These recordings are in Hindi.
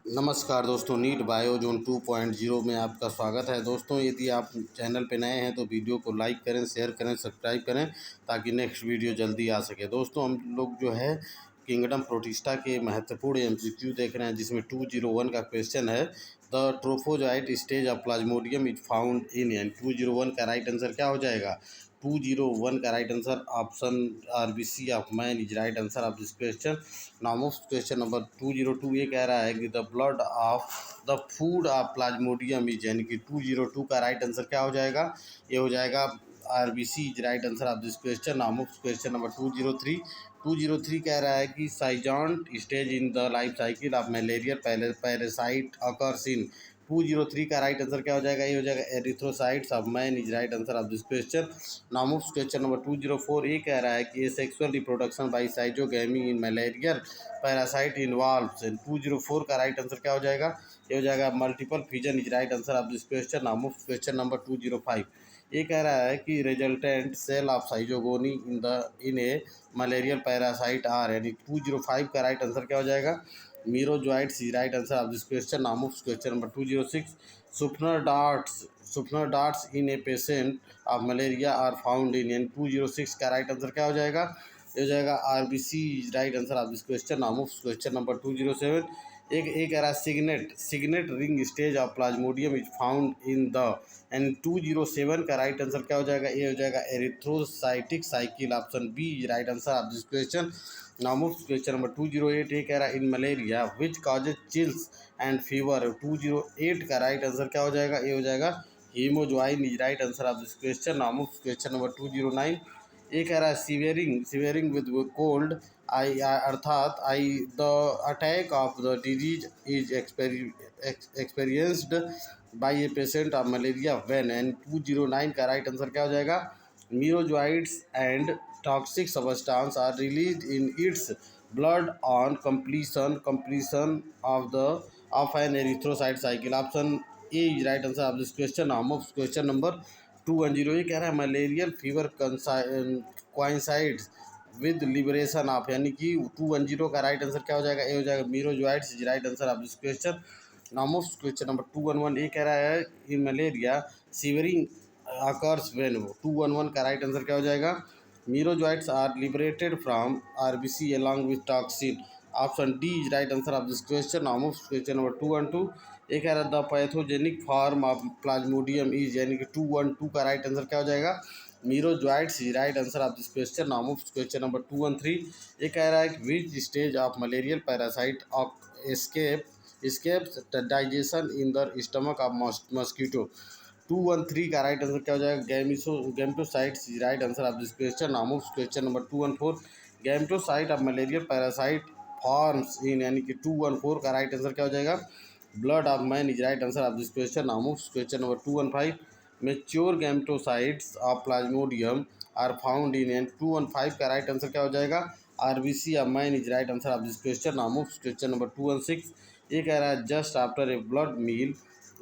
नमस्कार दोस्तों, नीट बायो जोन 2.0 में आपका स्वागत है। दोस्तों, यदि आप चैनल पे नए हैं तो वीडियो को लाइक करें, शेयर करें, सब्सक्राइब करें ताकि नेक्स्ट वीडियो जल्दी आ सके। दोस्तों, हम लोग जो है किंगडम प्रोटिस्टा के महत्वपूर्ण एमसीक्यू देख रहे हैं, जिसमें 201 का क्वेश्चन है, the trophozoite stage of plasmodium is found in and 201 का राइट आंसर क्या हो जाएगा? 201 का right answer option RBC of man is right answer of this question. Now question number 202 ये कह रहा है कि the blood of the food of plasmodium is, यानी कि 202 का राइट आंसर क्या हो जाएगा? ये हो जाएगा RBC is right answer of this question. Now question number 203 कह रहा है कि schizont stage in the life cycle of malarial parasite occurs in. 203 का राइट आंसर क्या हो जाएगा? ये हो जाएगा erythrocytes of man is right answer of this question. Now question number 204 ये कह रहा है कि sexual reproduction by schizogamy in malarial parasite involves. 204 का राइट आंसर क्या हो जाएगा? ये हो जाएगा multiple fission is right answer of this question. Now question number 205 ये कह रहा है कि resultant cell of schizogony in a malarial parasite are, यानी 205 का राइट आंसर क्या हो जाएगा? Merozoites is right answer of this question. Now question number 206 Schuffner's dots in a patient of malaria are found in, यानी 206 का राइट आंसर क्या हो जाएगा? ये हो जाएगा RBC is right answer of this question. Now question number 207 एक कह रहा है signet ring stage of plasmodium is found in the, and 207 का राइट आंसर क्या हो जाएगा? ये हो जाएगा erythrocytic cycle, option B is right answer of this question. Now question number 208 ये कह रहा है in malaria which causes chills and fever. 208 का राइट आंसर क्या हो जाएगा? ये हो जाएगा haemozoin is right answer of this question. Now question number 209 ये कह रहा है सिवेरिंग विद कोल्ड आई, अर्थात I the attack of the disease is experienced by a patient of malaria when, and 209 का राइट आंसर क्या हो जाएगा? Merozoites and toxic substance are release in its blood on completion of an erythrocyte cycle, option A is right answer of this question. Now question number 210 ये कह रहा है malarial fever coincides with liberation of, यानी कि 210 का राइट आंसर क्या हो जाएगा? ये हो जाएगा merozoites is right answer of this question. Now question number 211 ये कह रहा है in malaria shivering occurs when. 211 का राइट आंसर क्या हो जाएगा? Merozoites are liberated from RBC along with toxin, option D is right answer of this question. Now question number 212 ये कह रहा है the pathogenic form of plasmodium is, यानी कि 212 का राइट आंसर क्या हो जाएगा? Merozoites is right answer of this question. Now question number 213 ये कह रहा है कि which stage of malarial parasite of escapes digestion in the stomach of mosquito. 213 का राइट आंसर क्या हो जाएगा? Gametocytes is right answer of this question. Now question number 214 gametocyte of malarial parasite forms in, यानी कि 214 का राइट आंसर क्या हो जाएगा? Blood of man is right answer of this question. Now question number 215 mature gametocytes of plasmodium are found in, and 215 का राइट आंसर क्या हो जाएगा? RBC of man is right answer of this question. Now question number 216 ये कह रहा है just after a blood meal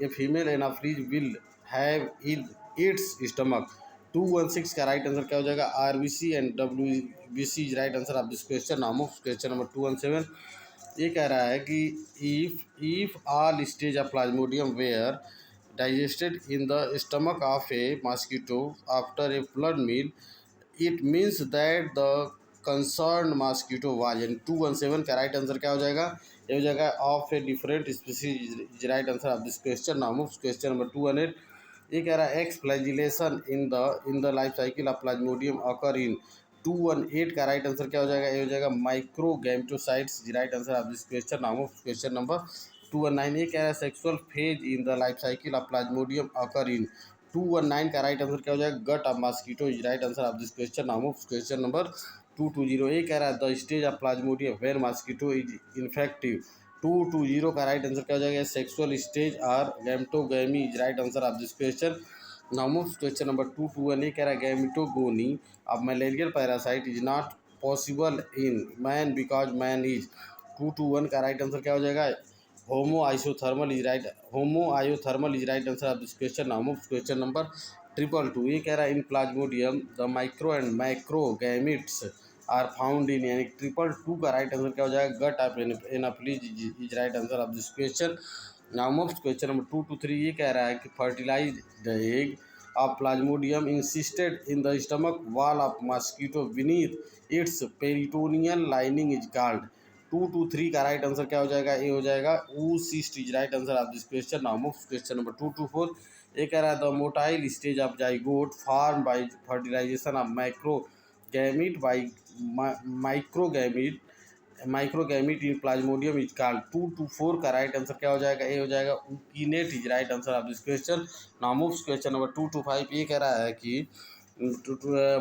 a female anopheles will have in its stomach. 216 का राइट आंसर क्या हो जाएगा? RBC and WBC is right answer of this question. Now question number 217 ये कह रहा है कि if all stage of plasmodium were digested in the stomach of a mosquito after a blood meal, it means that the concerned mosquito was, and 217 का राइट आंसर क्या हो जाएगा? ये हो जाएगा of a different species right answer of this question. Now question number 200 ये कह रहा है exflagellation in the life cycle of plasmodium occur in. 218 का राइट आंसर क्या हो जाएगा? ये हो जाएगा microgametocytes right answer of this question. Now question number 219 ये कह रहा है sexual phase in the life cycle of plasmodium occur in. 219 का राइट आंसर क्या हो जाएगा? Gut of mosquito is right answer of this question. Now question number 220 ये कह रहा है the stage of plasmodium where mosquito is infective. 220 का राइट आंसर क्या हो जाएगा? Sexual stage are gametogamy is right answer of this question. Now question number 221 ये कह रहा है gametogony of malarial parasite is not possible in man because man is. 221 का राइट आंसर क्या हो जाएगा? Homoiothermal is right answer of this question. Now question number 222 ये कह रहा है in plasmodium the micro and macro gametes are found in, यानी ट्रिपल टू का राइट आंसर क्या हो जाएगा, gut of anopheles is right answer of this question. Now moves question number 2 to 3। ये कह रहा है कि fertilize the egg of plasmodium encysted in the stomach wall of mosquito beneath its peritoneal lining is called. 2 to 3 का राइट आंसर क्या हो जाएगा, ए हो जाएगा oocyst is right answer of this question. Now moves question number 2 to 4। ये कह रहा है the motile stage of zygote form by fertilisation of microgamete by microgamete in plasmodium is called. 2 to 4 का राइट आंसर क्या हो जाएगा, ए हो जाएगा ookinete is right answer of this question. Now moves question number 2 to 5। ये कह रहा है कि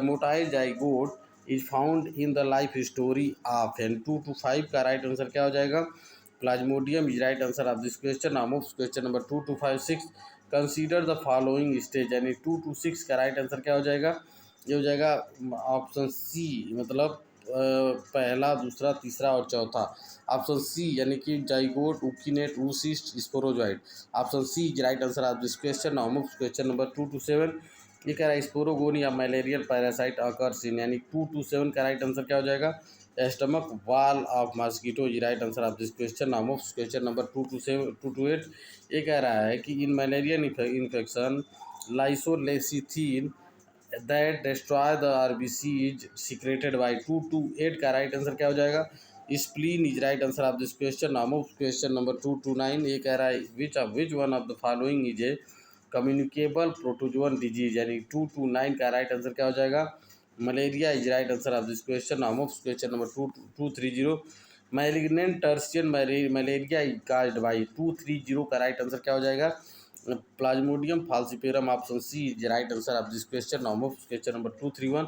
motile zygote is found in the life story of, and 2 to 5 का राइट आंसर क्या हो जाएगा, plasmodium is right answer of this question. Now moves question number 2 to 5 6। Consider the following stage, यानी 2 to 6 का राइट आंसर क्या हो जाएगा, ये हो जाएगा ऑप्शन सी, मतलब पहला, दूसरा, तीसरा और चौथा। ऑप्शन सी यानी कि zygote, ookinete, oocyst, sporozoite. Option C is right answer of this question. Now moves question number 2 to 7। ये कह रहा है sporogony of malarial parasite occurs in, यानी 2 to 7 का राइट आंसर क्या हो जाएगा, stomach wall of mosquito is right answer of this question. Now moves question number 2 to 8। ये कह रहा है कि in malarial infection lysolecithin that destroy the RBC is secreted by. 2 to 8 का राइट आंसर क्या हो जाएगा, spleen is right answer of this question. Now moves question number 2 to 9। ये कह रहा है which one of the following is a communicable protozoan disease, यानी 2 to 9 का राइट आंसर क्या हो जाएगा, malaria is right answer of this question. Now moves question number 2 to 3 malignant tertian malaria is caused by. 2 3 0 का राइट आंसर क्या हो जाएगा, plasmodium falciparum. Option C is right answer of this question. Now moves question number 2 3 1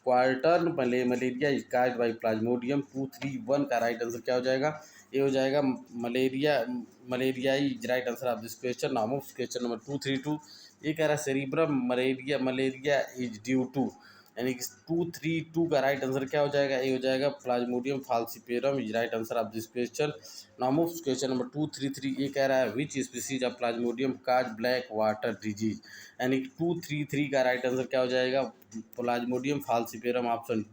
quartan malaria is caused by plasmodium. 2 3 1 का राइट आंसर क्या हो जाएगा, ये हो जाएगा malaria is right answer of this question. Now moves question number 2 3 2। ये कह रहा है cerebrum malaria is due to, यानी कि 2 3 2 का राइट आंसर क्या हो जाएगा, ये हो जाएगा plasmodium falciparum is right answer of this question. Now moves question number 2 3 3। ये कह रहा है which species of Plasmodium cause black water disease, यानी कि 2 3 3 का राइट आंसर क्या हो जाएगा, plasmodium falciparum. Option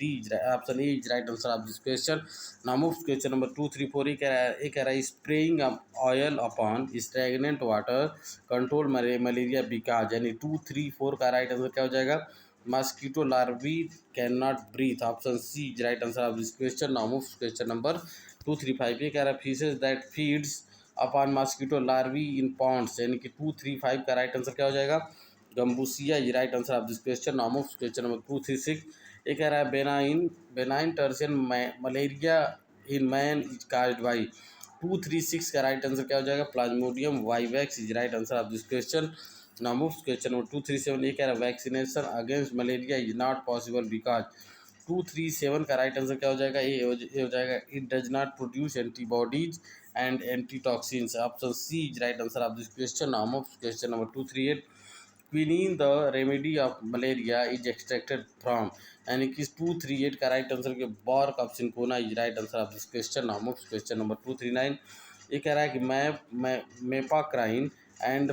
A is right answer of this question. Now moves question number 2 3 4। ये कह रहा है spraying oil upon stagnant water control malaria because, यानी 2 3 4 का राइट आंसर क्या हो जाएगा, mosquito larvae cannot breathe। Option C is right answer of this question. Now moves question number 2 3 5। ये कह रहा है fishes that feeds upon mosquito larvae in ponds, यानी कि 2 3 5 का राइट आंसर क्या हो जाएगा, gambusia is right answer of this question. Now moves question number 2 3 6। ये कह रहा है benign tertian malaria in man is caused by. 2 3 6 का राइट आंसर क्या हो जाएगा, plasmodium vivax is right answer of this question. Now moves question number 2 3 7। ये कह रहा है vaccination against malaria is not possible because. 2 3 7 का राइट आंसर क्या हो जाएगा, ये हो जाएगा it does not produce antibodies and antitoxins. Option C is right answer of this question. Now moves question number 2 3 8। Quinine the remedy of malaria is extracted from, यानी कि 2 3 8 का राइट आंसर के bark of cinchona is right answer of this question. Now moves question number 2 3 9। ये कह रहा है कि mepacrine and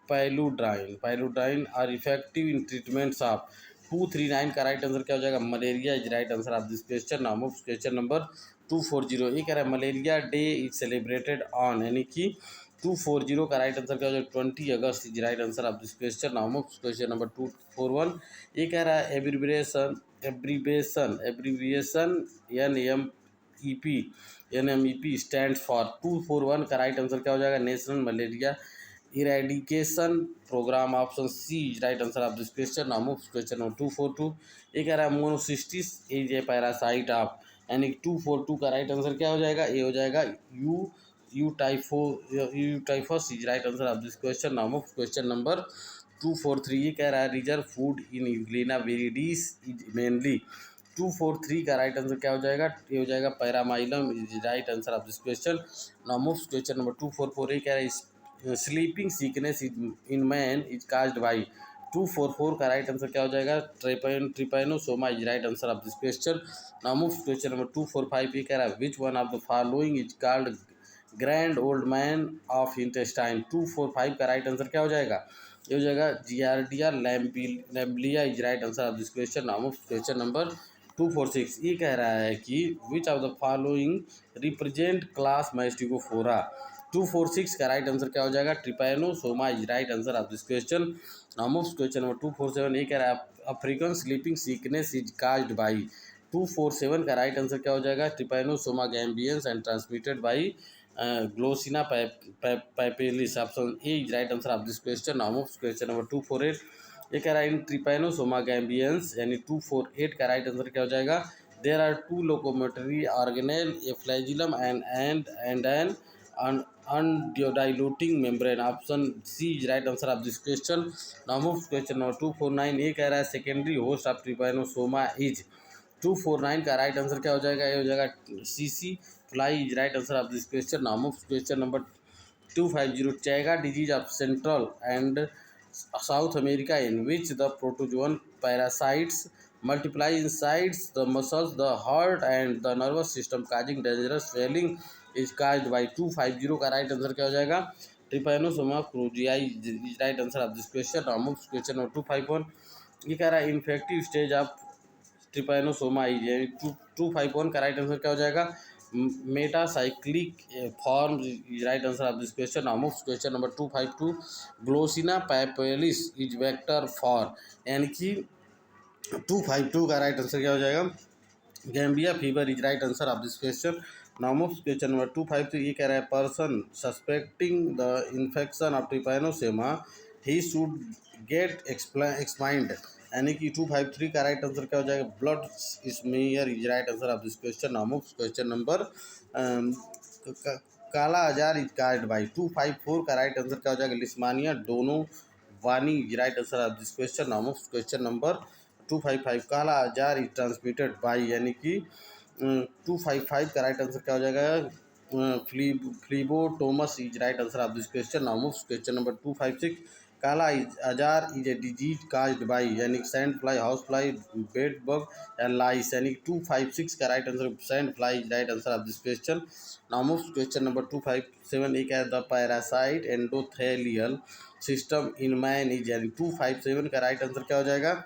paludrine are effective in treatments of. 2 3 9 का राइट आंसर क्या हो जाएगा, malaria is right answer of this question. Now moves question number 2 4 0। ये कह रहा है malaria day is celebrated on, यानी कि 2 4 0 का राइट आंसर क्या हो जाएगा, 20 August is right answer of this question. Now moves question number 2 4 1। ये कह रहा है एब्रीविएशन NMEP स्टैंड फॉर। 2 4 1 का राइट आंसर क्या हो जाएगा, national malaria eradication programme. Option C is right answer of this question. Now moves question number 2 4 2। ये कह रहा है monocystis is a parasite of, यानी 2 4 2 का राइट आंसर क्या हो जाएगा, ये हो जाएगा यूटाइफस is right answer of this question. Now moves question number 2 4 3। ये कह रहा है reserve food in euglena viridis is mainly. 2 4 3 का राइट आंसर क्या हो जाएगा, ये हो जाएगा paramylum is right answer of this question. Now moves question number 2 4 4। ये कह रहा है sleeping sickness in man is caused by. 2 4 4 का राइट आंसर क्या हो जाएगा, trypanosoma is right answer of this question. Now moves question number 2 4 5। ये कह रहा है which one of the following is called grand old man of intestine. 2 4 5 का राइट आंसर क्या हो जाएगा, ये हो जाएगा giardia lamblia is right answer of this question. Now moves question number 246 ये कह रहा है कि which of the following represent class mastigophora. 246 का राइट आंसर क्या हो जाएगा, trypanosoma is right answer of this question. Now move question number 247 ये कह रहा है African sleeping sickness is caused by. 247 का राइट आंसर क्या हो जाएगा, trypanosoma gambiense and transmitted by Glossina palpalis. Option A is right answer of this question. Now move question number 248 ये कह रहा है इन ट्रिपैनोसोमा गैम्बियंस यानी 248 का राइट आंसर क्या हो जाएगा, there are two locomotory organelle a flagellum and an undiluting membrane। Option C is right answer of this question. Now move question number 249 ये कह रहा है secondary host of trypanosoma is. 249 का राइट आंसर क्या हो जाएगा, ये हो जाएगा सीसी fly is right answer of this question. Now move question number 250 Chagas disease of central and South America in which the protozoan parasites multiply inside the muscles, the heart and the nervous system causing dangerous swelling is caused by। 250 का राइट आंसर क्या हो जाएगा, trypanosoma cruzi is right answer of this question. Now question number 251 ये कह रहा है infective stage of trypanosoma is. 251 का राइट आंसर क्या हो जाएगा, metacyclic form is right answer of this question. Now question number 252 glossina palpalis is vector for, यानी कि 252 का राइट आंसर क्या हो जाएगा, Gambia fever is right answer of this question. Now question number 253 ये कह रहा है person suspecting the infection of trypanosoma he should get explained, यानी कि 253 का राइट आंसर क्या हो जाएगा, blood smear is right answer of this question. Now question number kala azar is caused by. 254 का राइट आंसर क्या हो जाएगा, Leishmania donovani is right answer of this question. Now question number 255 काला आजार इज ट्रांसमिटेड बाई, यानी कि 255 का राइट आंसर क्या हो जाएगा, phlebotomus is right answer of this question. Now question number 256 kala azar is a disease caused by, यानी sand fly, house fly, bed bug या लाइस, यानी 256 का right answer sand fly is right answer of this question. Now question number 257 एक है the parasite endothelial system in man is, यानी 257 का राइट आंसर क्या हो जाएगा,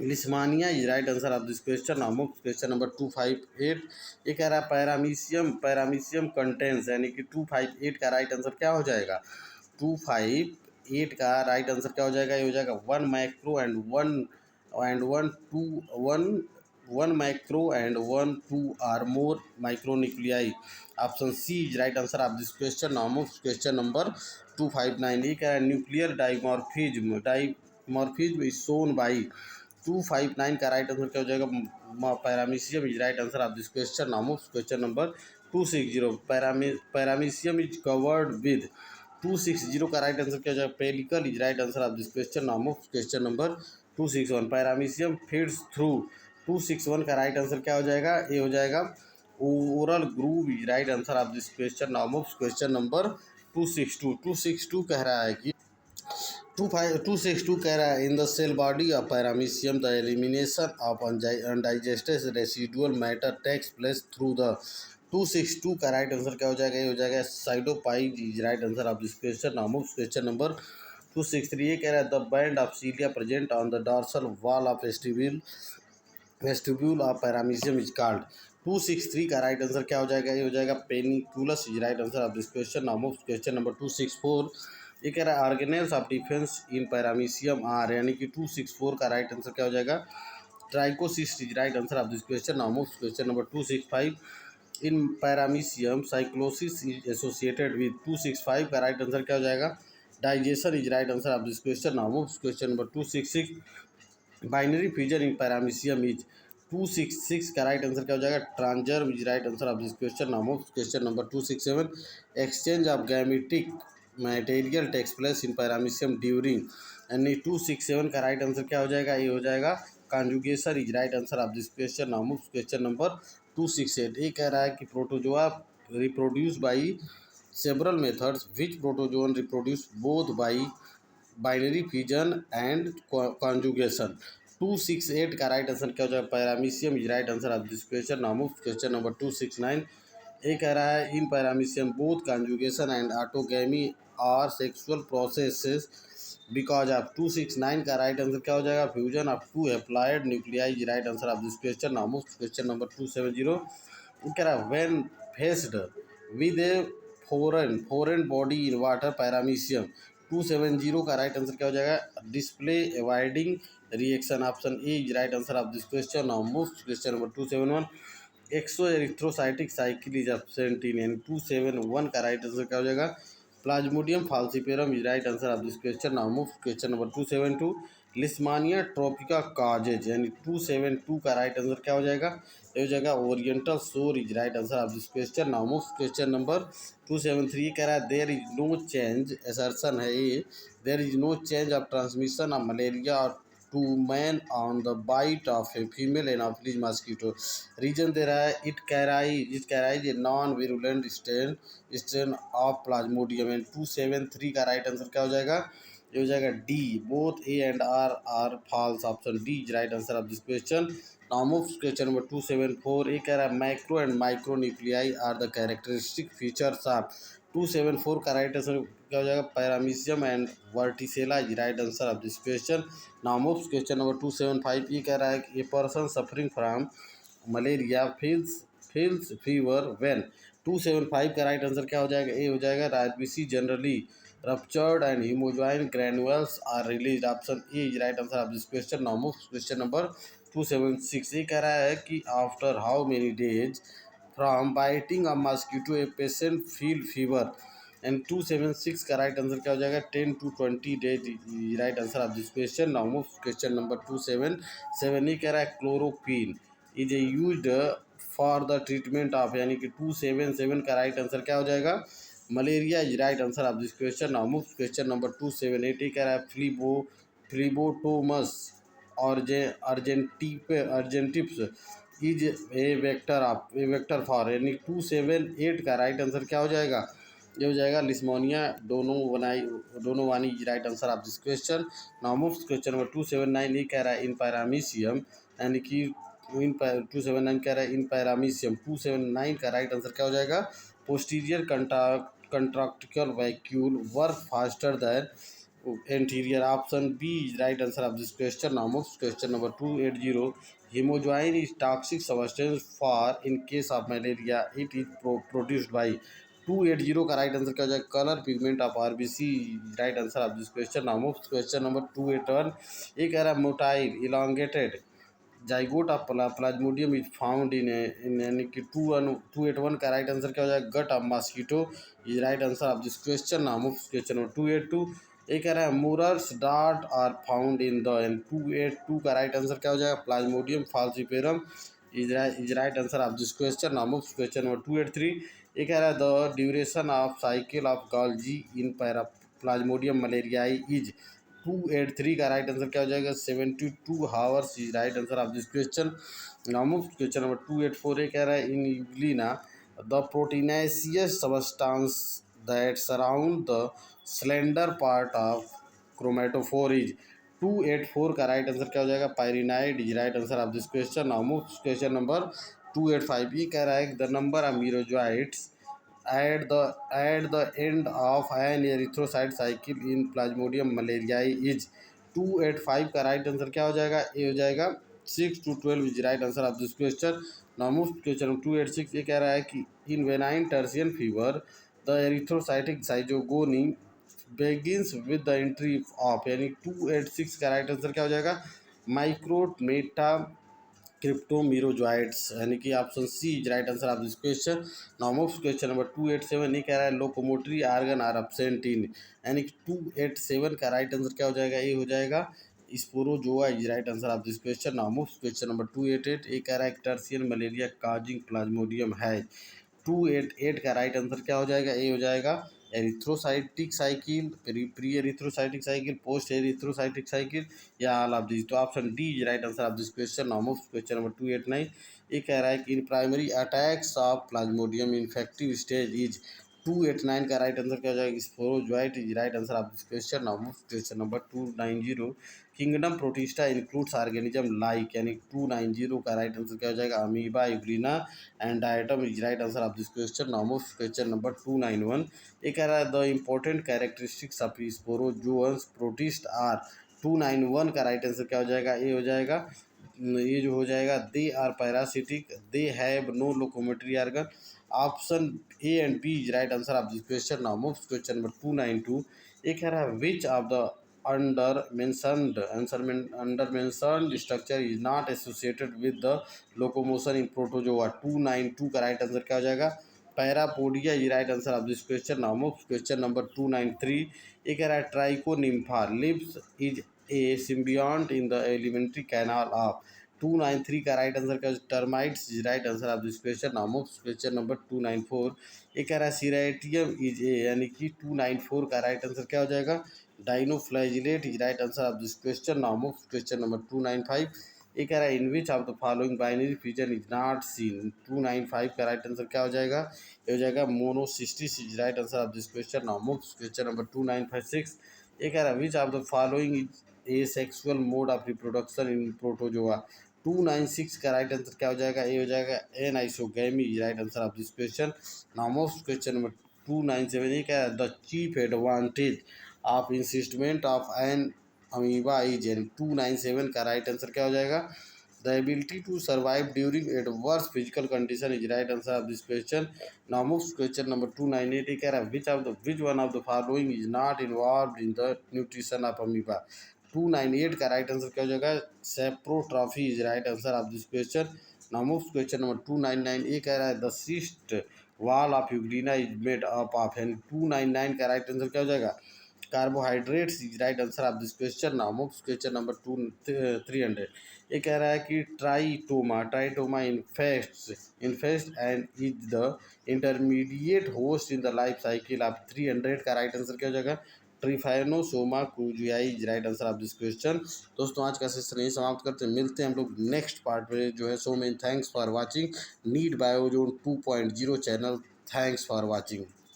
leishmania is right answer of this question. Now question number 258 ये कह रहा है पैरामीशियम कंटेंस, यानी कि 258 का राइट आंसर क्या हो जाएगा, 258 का राइट आंसर क्या हो जाएगा, ये हो जाएगा 1 micro and 1 2 are more micronuclei. Option C is right answer of this question. Now question number 259 ये कह रहा है nuclear dimorphism is shown by. 259 का राइट आंसर क्या हो जाएगा, paramecium is right answer of this question. Now question number 260 paramecium is covered with. 260 का राइट आंसर क्या हो जाएगा, pellicle is right answer of this question. Now question number 261 paramecium feeds through. 261 का राइट आंसर क्या हो जाएगा, ये हो जाएगा oral groove is right answer of this question. Now question number 262 कह रहा है कि 262 कह रहा है in the cell body of paramecium the elimination of undigested residual matter takes place through the. 262 का राइट आंसर क्या हो जाएगा, ये हो जाएगा cytopyge is right answer of this question. Now question number 263 ये कह रहा है the band of cilia present on the dorsal wall of vestibule of paramecium is called. 263 का राइट आंसर क्या हो जाएगा, ये हो जाएगा peniculus is right answer of this question. Now question number 264 ये कह रहा है organelles of defence in paramecium are, यानी कि 264 का राइट आंसर क्या हो जाएगा, trichocyst is right answer of this question. Now question number 265 in paramecium cyclosis is associated with. 265 का राइट आंसर क्या हो जाएगा, digestion is right answer of this question. Now question number 266 binary fusion in paramecium is. 266 का राइट आंसर क्या हो जाएगा, transverse is right answer of this question. Now question number 267 exchange of gametic material takes place in paramecium during, यानी 267 का राइट आंसर क्या हो जाएगा, ये हो जाएगा conjugation is right answer of this question. Now question number 268 ये कह रहा है कि protozoa reproduce by several methods which protozoan reproduce both by binary fusion and conjugation. 268 का राइट आंसर क्या हो जाएगा, paramecium is right answer of this question. Now question number 269 ये कह रहा है in paramecium both conjugation and autogamy are sexual processes because of 269 का राइट आंसर क्या हो जाएगा, fusion of two haploid nuclei right answer of this question. Now move question number 270। कह रहा है when faced with a foreign body in water paramecium. 270 का राइट आंसर क्या हो जाएगा, display avoiding reaction. Option A is right answer of this question. Now move question number 271। Exo erythrocytic cycle is absent in an. 271 का राइट आंसर क्या हो जाएगा, plasmodium falciparum is right answer of this question. Now move question number 272। Leishmania tropica causes यानी 272 का राइट आंसर क्या हो जाएगा, ये हो जाएगा oriental sore is right answer of this question. Now move question number 273। कह रहा है there is no change, assertion है ये, there is no change of transmission of malaria to man on the bite of a female anopheles mosquito. Reason दे रहा है it carries a non virulent strain of plasmodium and. 273 का राइट आंसर क्या हो जाएगा, ये हो जाएगा D, both A and R false. Option D is right answer of this question. Now move question number 274। ये कह रहा है micro and micro nuclei are the characteristic features of. 274 का राइट आंसर क्या हो जाएगा, paramecium and vorticella is right answer of this question. Now move question number 275। ये कह रहा है कि a person suffering from malaria feels fever when. 275 का राइट आंसर क्या हो जाएगा, ए हो जाएगा RBC generally ruptured and hemoglobin granules are released। Option A is right answer of this question. Now move question number 276। ये कह रहा है कि after how many days from biting a mosquito a patient feel fever and. 276 का राइट आंसर क्या हो जाएगा, 10 to 20 days right answer of this question. Now move question number 277। ये कह रहा है chloroquine is used for the treatment of, यानी कि 277 का राइट आंसर क्या हो जाएगा, malaria is right answer of this question. Now move question number 278। कह रहा है फ्लीबोटोमस अर्जेंटिप्स इज ए वेक्टर फॉर, यानी 278 का राइट आंसर क्या हो जाएगा, ये हो जाएगा leishmania donovani is right answer of this question. Now move question number 279। ये कह रहा है इन पैरामीशियम, यानी कि इन 279 कह रहा है इन पैरामीशियम। 279 का राइट आंसर क्या हो जाएगा, posterior contractile vacuole work faster than anterior. Option B is right answer of this question. Now move question number 280। hemoglobin is toxic substance for in case of malaria, it is produced by। 280 का राइट आंसर क्या हो जाएगा, colour pigment of RBC right answer of this question. Now move question number 281। ये कह रहा है motile elongated zygote of plasmodium is found in यानी कि 281 का राइट आंसर क्या हो जाएगा, gut of mosquito is right answer of this question. Now move question number 282। ये कह रहा है मूरर्स डार्ट are found in the end. 282 का राइट आंसर क्या हो जाएगा, plasmodium falciparum is right answer of this question. Now move question number 283। ये कह रहा है the duration of cycle of Golgi in plasmodium malariae is. 283 का राइट आंसर क्या हो जाएगा, 72 hours is right answer of this question. Now move question number 284। ये कह रहा है in euglena the proteinaceous substance that surround the slender part of chromatophore is. 284 का राइट आंसर क्या हो जाएगा, pyrenoid is right answer of this question. Now move question number 285। ये कह रहा है the number of merozoites at the end of an erythrocyte cycle in Plasmodium malariae is। 285 का राइट आंसर क्या हो जाएगा, ये हो जाएगा 6 to 12 is right answer of this question. Now move question 286। ये कह रहा है कि इन वेनाइन tertian fever the erythrocytic schizogony begins with the entry of, यानी 286 का राइट आंसर क्या हो जाएगा, माइक्रोमेटा क्रिप्टोमीरोजॉइट्स, यानी कि option C is right answer of this question. Now move question number 287। ये कह रहा है locomotory organ are absent in, यानी कि 287 का राइट आंसर क्या हो जाएगा, ये हो जाएगा Sporozoa is right answer of this question. Now move question number 288। ये कह रहा है टर्सियन मलेरिया काजिंग प्लाज्मोडियम है। 288 का राइट आंसर क्या हो जाएगा, ये हो जाएगा erythrocytic cycle, pre erythrocytic cycle, post erythrocytic cycle, या ऑल ऑफ दिस। तो option D is right answer of this question. Now move question number 289। ये कह रहा है कि in primary attacks of Plasmodium infective stage is. 289 का राइट आंसर क्या हो जाएगा, sporozoite is right answer of this question. Now move question number 290, kingdom protista includes organism like, यानी 290 का राइट आंसर क्या हो जाएगा, amoeba, euglena and diatom is right answer of this question. Now move question number 291, ये कह रहा है the important characteristics of sporozoans protist are. 291 का राइट आंसर क्या हो जाएगा, ये हो जाएगा, ये जो हो जाएगा, they are parasitic, they have no locomotory organ. Option A and B is right answer of this question. Now move question number 292, ये कह रहा है which of the under mentioned structure is not associated with the locomotion in protozoa. 292 का राइट आंसर क्या हो जाएगा, parapodia is right answer of this question. Now move question number 293, ये कह रहा है trichonympha lives is a symbiont in the alimentary canal of. 293 का राइट आंसर का termites is right answer of this question. Now move question number 294, ये कह रहा है सिरेटियम इज ए, यानी कि 294 का राइट आंसर क्या हो जाएगा, dinoflagellate is right answer of this question. Now move question number 295, ये कह रहा है in which of the following binary feature is not seen. 295 का राइट आंसर क्या हो जाएगा, ये हो जाएगा Monocystis is right answer of this question. Now move question number 2956, ये कह रहा है which of the following is a sexual mode of reproduction in protozoa. 296 का राइट आंसर क्या हो जाएगा, ये हो जाएगा anisogamy is right answer of this question. Now move question number 297, ये कह रहा है the chief advantage of encystment of an amoeba is, an 297 का राइट आंसर क्या हो जाएगा, the ability to survive during adverse physical condition is right answer of this question. Now move question number 298, ये कह रहा है which one of the following is not involve in the nutrition of amoeba. 298 का राइट आंसर क्या हो जाएगा, saprotrophy is right answer of this question. Now move question number 299, ये कह रहा है the cyst wall of euglena is made up of, and 299 का राइट आंसर क्या हो जाएगा, carbohydrates is right answer of this question. Now move question number 300, ये कह रहा है कि triatoma infestans and is the intermediate host in the life cycle of. 300 का राइट आंसर क्या हो जाएगा, trypanosoma cruzi is right answer of this question. दोस्तों आज का सेशन यही समाप्त करते हैं, मिलते हैं हम लोग नेक्स्ट पार्ट में जो है। So many thanks for watching NEET Biozone 2.0 channel. Thanks for watching.